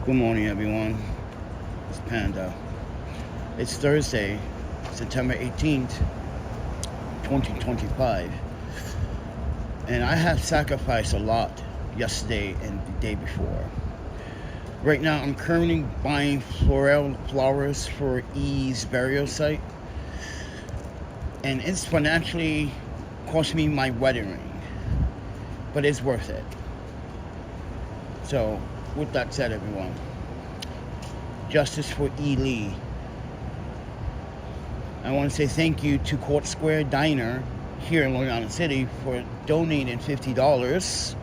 Good morning, everyone. It's Panda. It's Thursday, September 18th, 2025. And I have sacrificed a lot yesterday and the day before. Right now, I'm currently buying floral flowers for E's burial site. And it's financially cost me my wedding ring. But it's worth it. So, with that said, everyone, justice for E. Lee. I want to say thank you to Court Square Diner here in Long Island City for donating $50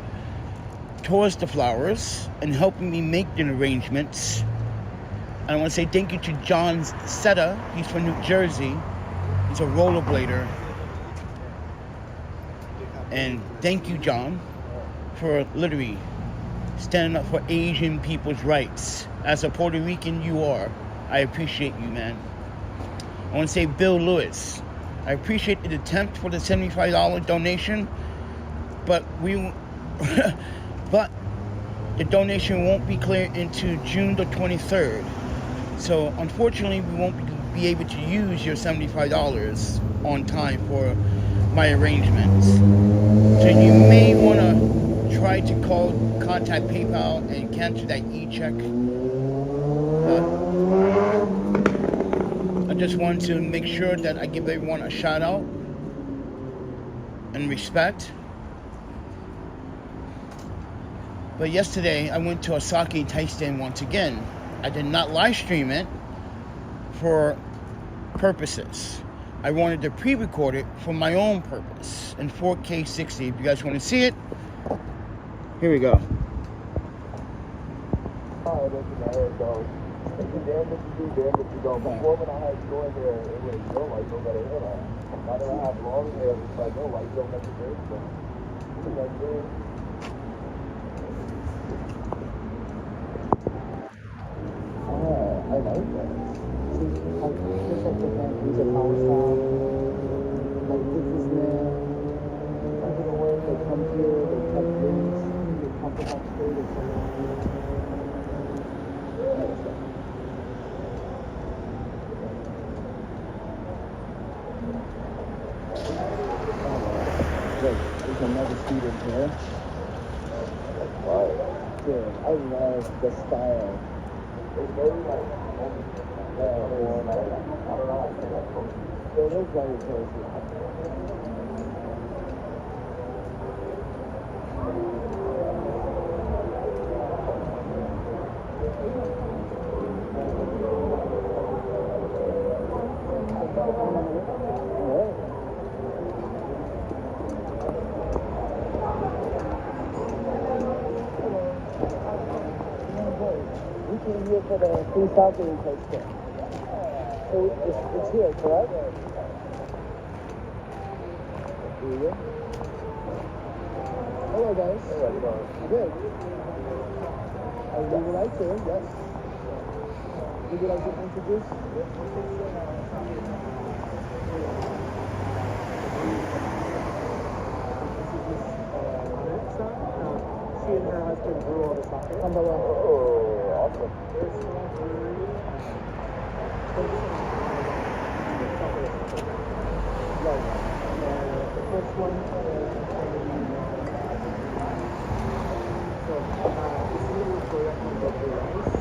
towards the flowers and helping me make the arrangements. I want to say thank you to John Setta. He's from New Jersey. He's a rollerblader. And thank you, John, for literally standing up for Asian people's rights. As a Puerto Rican you are, I appreciate you, man. I want to say Bill Lewis. I appreciate the attempt for the $75 donation, but but the donation won't be cleared into June the 23rd. So unfortunately, we won't be able to use your $75 on time for my arrangements. So you may want to try to contact PayPal and cancel that e-check. I just want to make sure that I give everyone a shout out and respect. But yesterday I went to a sake tasting once again. I did not live stream it for purposes. I wanted to pre-record it for my own purpose in 4K 60. If you guys want to see it, here we go. Oh, that's in my head, though. You damn if you do, damn if you don't. Before, when I had short hair, it was no, like, nobody hair on. Now that I have long hair, it's like, no, like, you don't make a break, but you know, good. I like that. See, like, just like the band, these are power style. Like, this is there. Like, in a way, they come here, they cut things. There's another seat in here. Wow. Dude, I love the style. It's very like, I don't know how to say that. It is very cozy. Here for the free soccer tasting. So it's here, correct? Hello guys. Good. We would like to, yes. Would you like to introduce? She and her husband grew all the soccer. Oh, awesome. The first one this is the correct of the rice.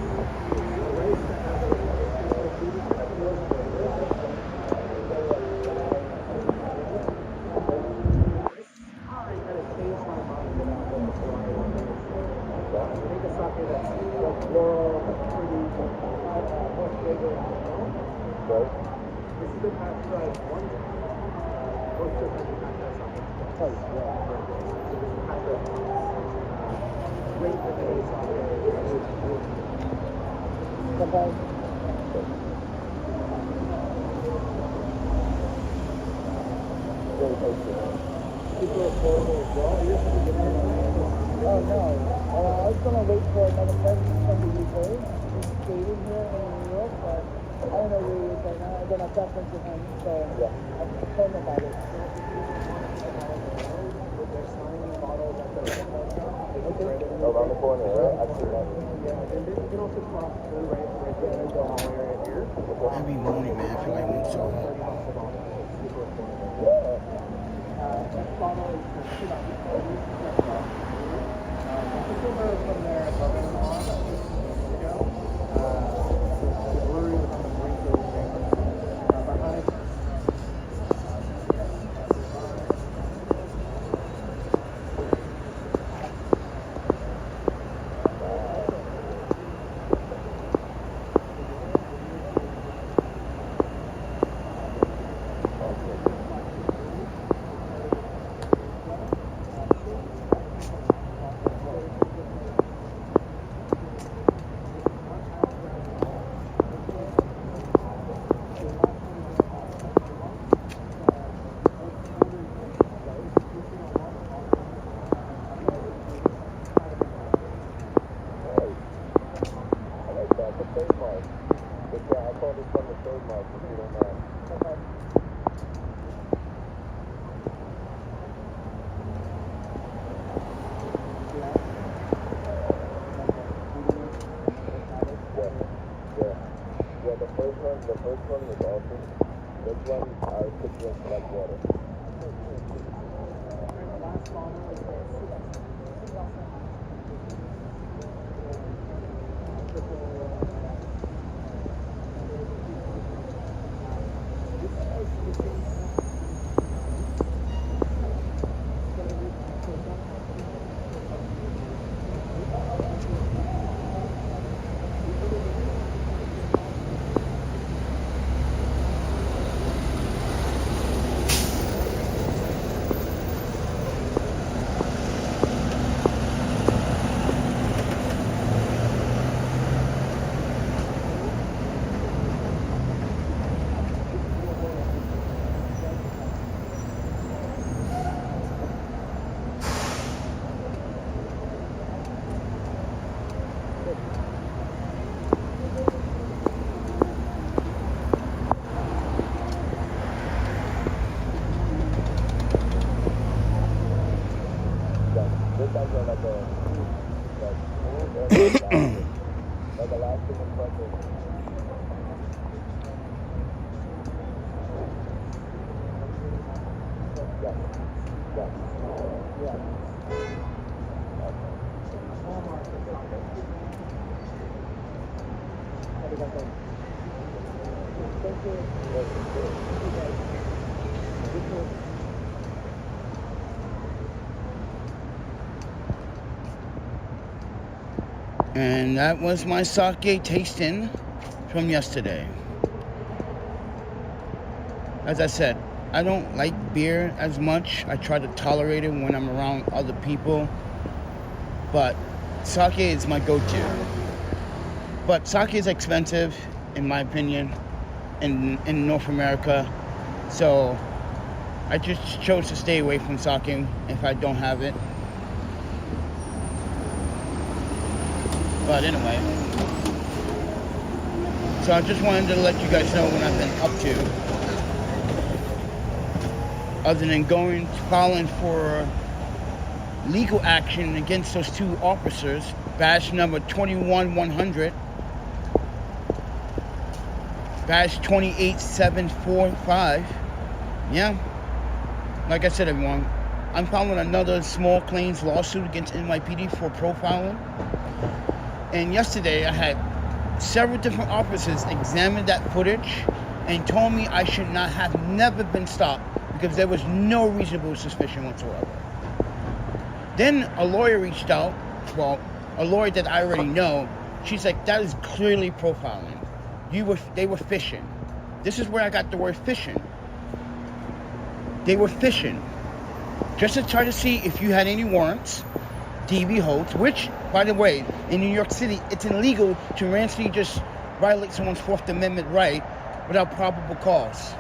The rice that has a make a sake that's like floral, pretty, more flavor. Right. This is the patch drive one. Most of the patch drive sockets. Oh, yeah. So this is patch drive one. Rate the A socket. Sometimes. Really close to it. People are horrible as well. Oh no. I was gonna wait for another president from the UK. He's staying here in New York, but I don't know where he is right now. I'm gonna preference with him, so yeah. I told him about it. They're signing bottles at the around the corner, right? I've seen that. Yeah, and you can also cross through right there into the hallway right here. Every morning, man, I feel like I'm so hot. Next bottle is the $2. From their brother-in-law that was years ago. The brewery was on the brink of bankruptcy. Behind the first one was awesome. This one, I could drink like water. The last bottle is And that was my sake tasting from yesterday. As I said, I don't like beer as much. I try to tolerate it when I'm around other people. But sake is my go-to. But sake is expensive, in my opinion, in North America. So I just chose to stay away from sake if I don't have it. But anyway, so I just wanted to let you guys know what I've been up to. Other than filing for legal action against those two officers, badge number 21100, badge 28745. Yeah, like I said, everyone, I'm filing another small claims lawsuit against NYPD for profiling. And yesterday I had several different officers examine that footage and told me I should not have never been stopped because there was no reasonable suspicion whatsoever. Then a lawyer reached out, well, a lawyer that I already know. She's like, that is clearly profiling. They were fishing. This is where I got the word fishing. They were fishing. Just to try to see if you had any warrants, DV holds, which, by the way, in New York City, it's illegal to randomly just violate someone's Fourth Amendment right without probable cause.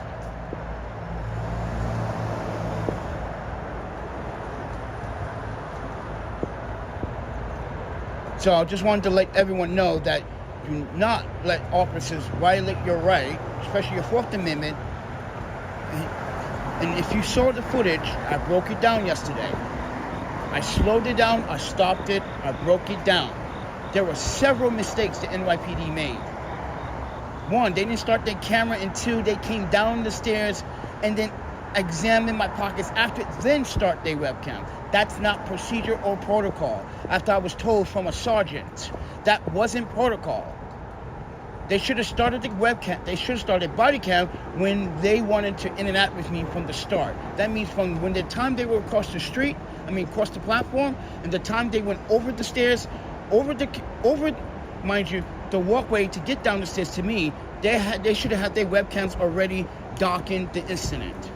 So I just wanted to let everyone know that do not let officers violate your right, especially your Fourth Amendment. And if you saw the footage, I broke it down yesterday. I slowed it down, I stopped it, I broke it down. There were several mistakes the NYPD made. One, they didn't start their camera, and two, they came down the stairs and then examined my pockets after, then start their webcam. That's not procedure or protocol. After I was told from a sergeant, that wasn't protocol. They should have started the webcam. They should have started body cam when they wanted to interact with me from the start. That means from when the time they were across the street, across the platform, and the time they went over the stairs, mind you, the walkway to get down the stairs to me, they should have had their webcams already docking the incident,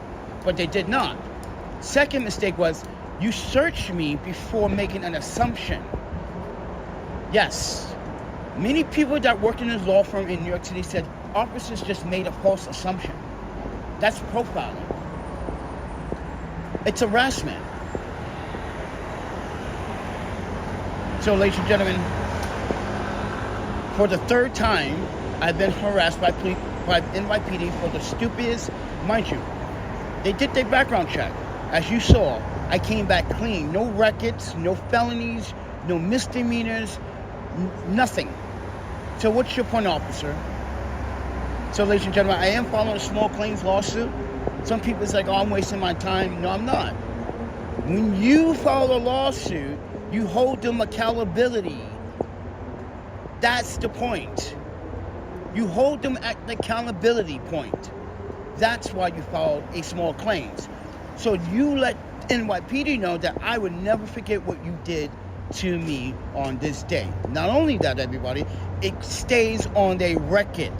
but they did not. Second mistake was you searched me before making an assumption. Yes. Many people that worked in this law firm in New York City said officers just made a false assumption. That's profiling. It's harassment. So, ladies and gentlemen, for the third time, I've been harassed by NYPD for the stupidest, mind you. They did their background check. As you saw, I came back clean. No records, no felonies, no misdemeanors, nothing. So what's your point, officer? So, ladies and gentlemen, I am following a small claims lawsuit. Some people is like, oh, I'm wasting my time. No, I'm not. When you file a lawsuit, you hold them accountability. That's the point. You hold them at the accountability point. That's why you filed a small claims. So you let NYPD know that I would never forget what you did to me on this day. Not only that, everybody, it stays on their record.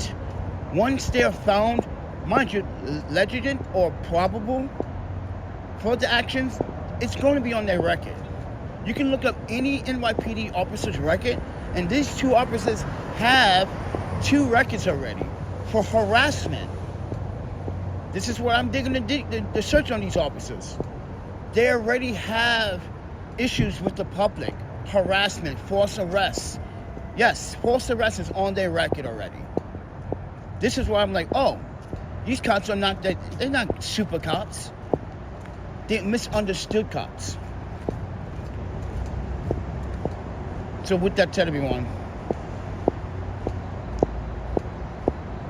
Once they're found, mind you, legitimate or probable for the actions, it's going to be on their record. You can look up any NYPD officer's record, and these two officers have 2 records already for harassment. This is what I'm digging the search on these officers. They already have issues with the public, harassment, false arrests. Yes, false arrest is on their record already. This is why I'm like, oh, these cops are not, they're not super cops. They're misunderstood cops. So with that said, everyone,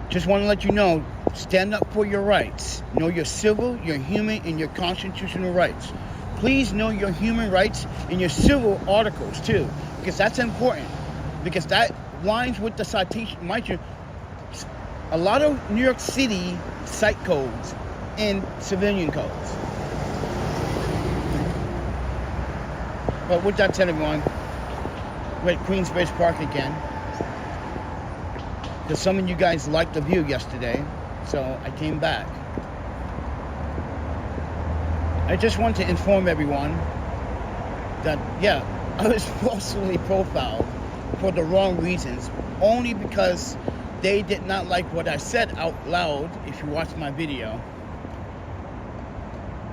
just want to let you know, stand up for your rights. Know your civil, your human, and your constitutional rights. Please know your human rights and your civil articles too, because that's important. Because that lines with the citation. Mind you, a lot of New York City cite codes and civilian codes. But with that said, everyone, we're at Queensbridge Park again. Because some of you guys liked the view yesterday, so I came back. I just want to inform everyone that, yeah, I was falsely profiled for the wrong reasons, only because they did not like what I said out loud. If you watch my video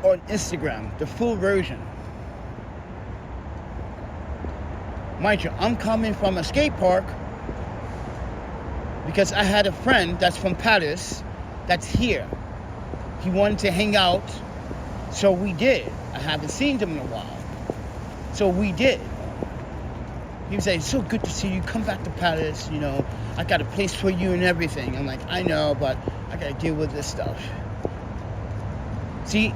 on Instagram, the full version. Mind you, I'm coming from a skate park because I had a friend that's from Paris that's here. He wanted to hang out, so we did. I haven't seen him in a while, so we did. He was like, it's so good to see you. Come back to Paris, you know. I got a place for you and everything. I'm like, I know, but I got to deal with this stuff. See,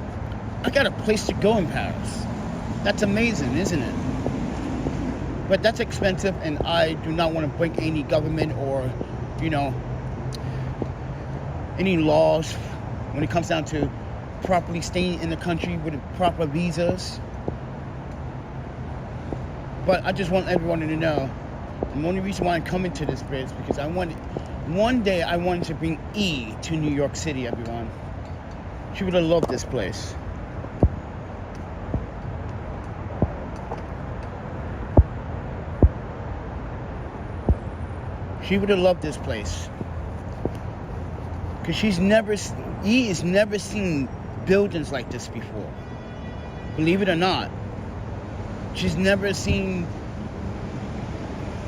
I got a place to go in Paris. That's amazing, isn't it? But that's expensive, and I do not want to break any government or, you know, any laws when it comes down to properly staying in the country with proper visas. But I just want everyone to know, the only reason why I'm coming to this bridge is because I want One day I wanted to bring E to New York City, everyone. She would have loved this place. She would have loved this place. Because E has never seen buildings like this before. Believe it or not. She's never seen...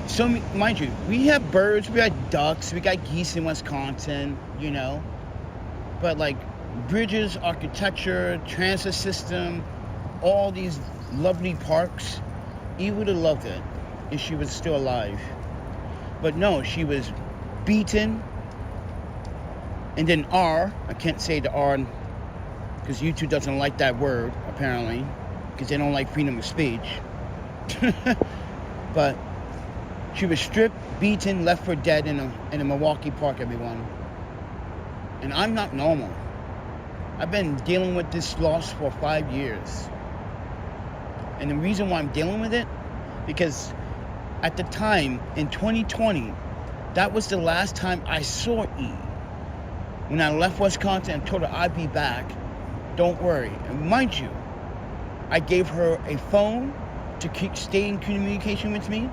So, mind you, we have birds, we got ducks, we got geese in Wisconsin, you know. But like bridges, architecture, transit system, all these lovely parks, E would have loved it if she was still alive. But no, she was beaten. And then I can't say the R because YouTube doesn't like that word, apparently, because they don't like freedom of speech. But she was stripped, beaten, left for dead in a Milwaukee park, everyone. And I'm not normal. I've been dealing with this loss for 5 years. And the reason why I'm dealing with it, because at the time, in 2020, that was the last time I saw E. When I left Wisconsin and told her I'd be back, don't worry. And mind you, I gave her a phone to stay in communication with me.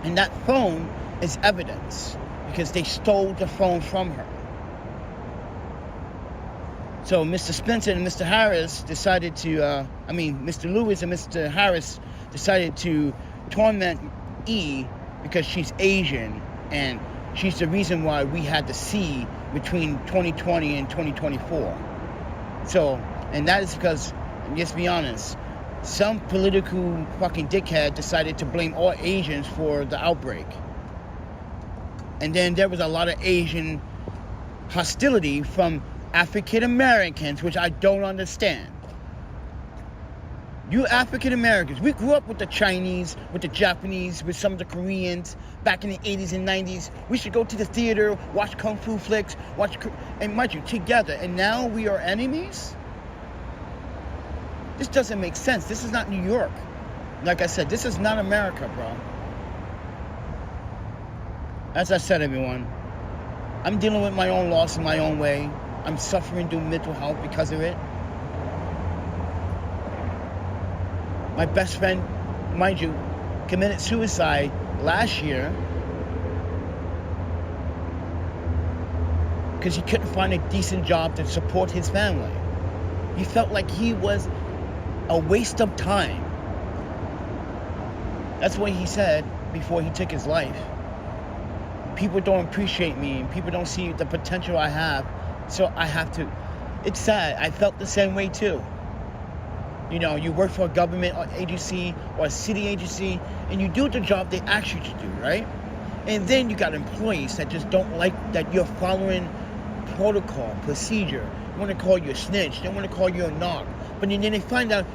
And that phone is evidence because they stole the phone from her. So Mr. Spencer and Mr. Harris decided to, Mr. Lewis and Mr. Harris decided to torment E because she's Asian and she's the reason why we had the C between 2020 and 2024. So, and that is because, let's be honest, some political fucking dickhead decided to blame all Asians for the outbreak. And then there was a lot of Asian hostility from African Americans, which I don't understand. You African Americans, we grew up with the Chinese, with the Japanese, with some of the Koreans back in the 80s and 90s. We should go to the theater, watch Kung Fu flicks, and mind you, together. And now we are enemies? This doesn't make sense. This is not New York. Like I said, this is not America, bro. As I said, everyone, I'm dealing with my own loss in my own way. I'm suffering through mental health because of it. My best friend, mind you, committed suicide last year because he couldn't find a decent job to support his family. He felt like he was a waste of time. That's what he said before he took his life. People don't appreciate me and people don't see the potential I have, so I have to. It's sad. I felt the same way too. You know, you work for a government agency or a city agency and you do the job they ask you to do, right? And then you got employees that just don't like that you're following protocol, procedure. They want to call you a snitch. They want to call you a knock. But then they find out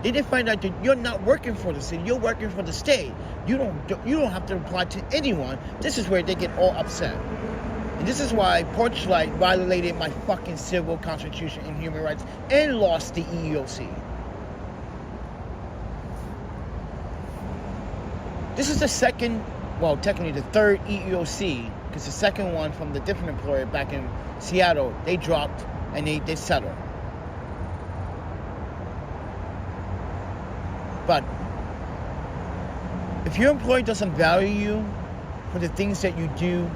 that you're not working for the city. You're working for the state. You don't have to apply to anyone. This is where they get all upset. And this is why Porchlight violated my fucking civil constitution and human rights and lost the EEOC. This is the second, well, technically the third EEOC, because the second one from the different employer back in Seattle, they dropped and they settled. But if your employer doesn't value you for the things that you do,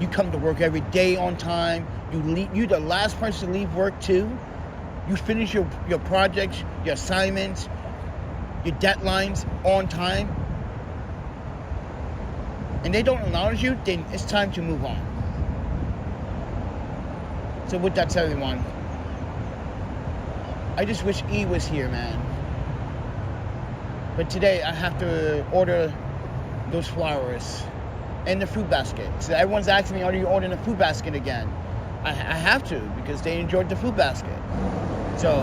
you come to work every day on time, you're the last person to leave work too, you finish your projects, your assignments, your deadlines on time, and they don't acknowledge you, then it's time to move on. So with that said, everyone, I just wish E was here, man. But today I have to order those flowers and the fruit basket. So everyone's asking me, are you ordering a fruit basket again? I have to, because they enjoyed the fruit basket. So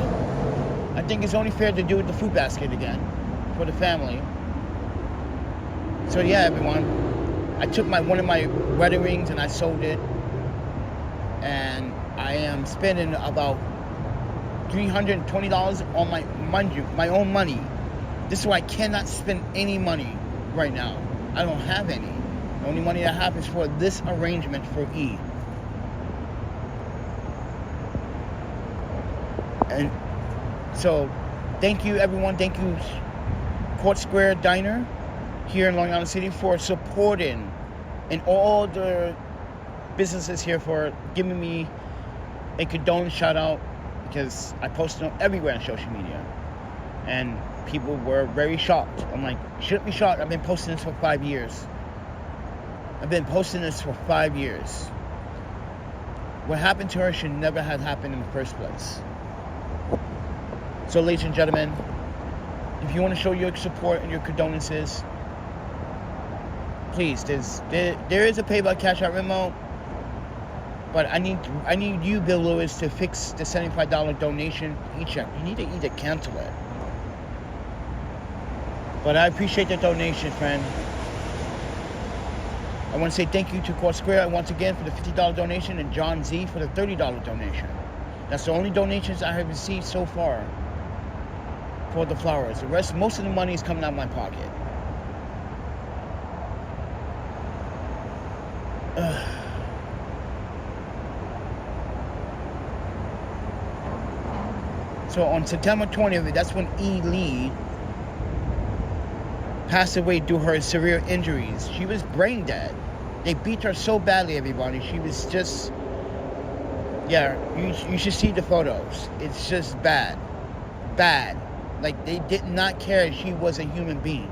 I think it's only fair to do the fruit basket again for the family. So yeah, everyone. I took one of my wedding rings and I sold it, and I am spending about $320 on my own money. This is why I cannot spend any money right now. I don't have any. The only money that happens for this arrangement for E. And so, thank you everyone. Thank you Court Square Diner here in Long Island City for supporting, and all the businesses here for giving me a condolence shout out, because I posted them everywhere on social media and people were very shocked. I'm like, you shouldn't be shocked. I've been posting this for 5 years. I've been posting this for 5 years. What happened to her should never have happened in the first place. So, ladies and gentlemen, if you want to show your support and your condolences, please, there is a pay by cash out remote, but I need you, Bill Lewis, to fix the $75 donation e-check. You need to either cancel it. But I appreciate the donation, friend. I want to say thank you to Court Square once again for the $50 donation, and John Z for the $30 donation. That's the only donations I have received so far for the flowers. The rest, most of the money is coming out of my pocket. So on September 20th, that's when E. Lee passed away due to her severe injuries. She was brain dead. They beat her so badly, everybody. She was just, yeah, you should see the photos. It's just bad. Bad. Like, they did not care if she was a human being.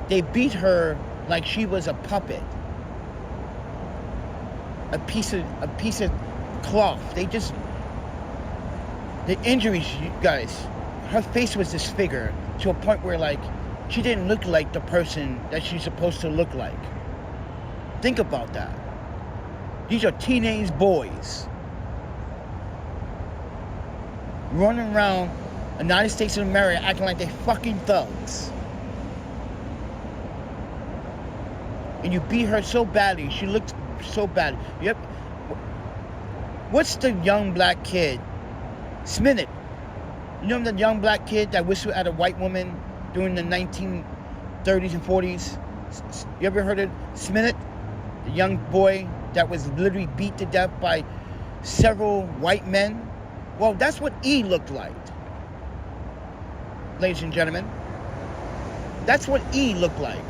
They beat her like she was a puppet. A piece of cloth. The injuries, you guys, her face was disfigured to a point where, like, she didn't look like the person that she's supposed to look like. Think about that. These are teenage boys running around the United States of America acting like they fucking thugs. And you beat her so badly. She looked so bad. Yep. What's the young black kid? Sminnet. You know the young black kid that whistled at a white woman during the 1930s and 40s? You ever heard of Sminnet? The young boy that was literally beat to death by several white men? Well, that's what E looked like. Ladies and gentlemen. That's what E looked like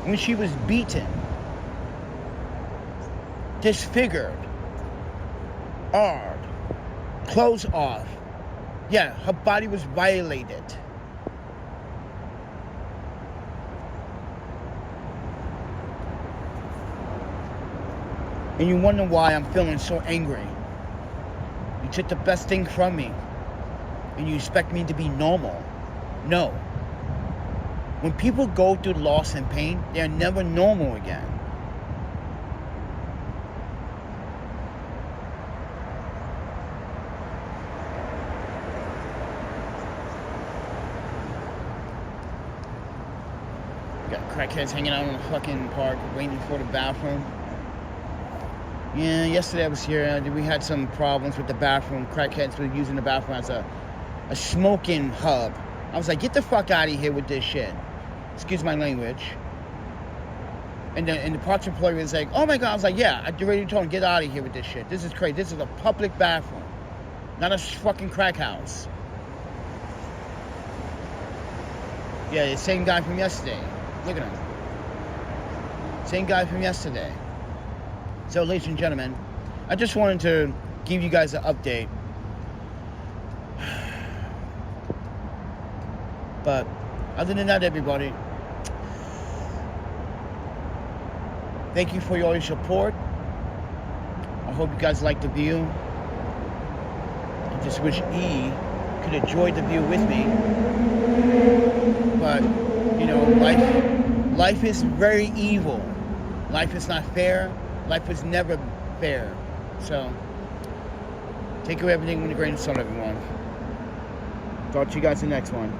when she was beaten, disfigured, clothes off. Yeah, her body was violated. And you wonder why I'm feeling so angry. You took the best thing from me, and you expect me to be normal. No. When people go through loss and pain, they're never normal again. Got crackheads hanging out in the fucking park waiting for the bathroom. Yeah, yesterday I was here. We had some problems with the bathroom. Crackheads were using the bathroom as a smoking hub. I was like, get the fuck out of here with this shit. Excuse my language. And the parks employee was like, oh my God. I was like, yeah, I already told him, get out of here with this shit. This is crazy. This is a public bathroom, not a fucking crack house. Yeah, the same guy from yesterday. Look at him. Same guy from yesterday. So, ladies and gentlemen, I just wanted to give you guys an update. But other than that, everybody, thank you for all your support. I hope you guys like the view. I just wish E could enjoy the view with me. But, you know, life is very evil. Life is not fair. Life was never fair. So, take away everything with a grain of salt, everyone. Talk to you guys in the next one.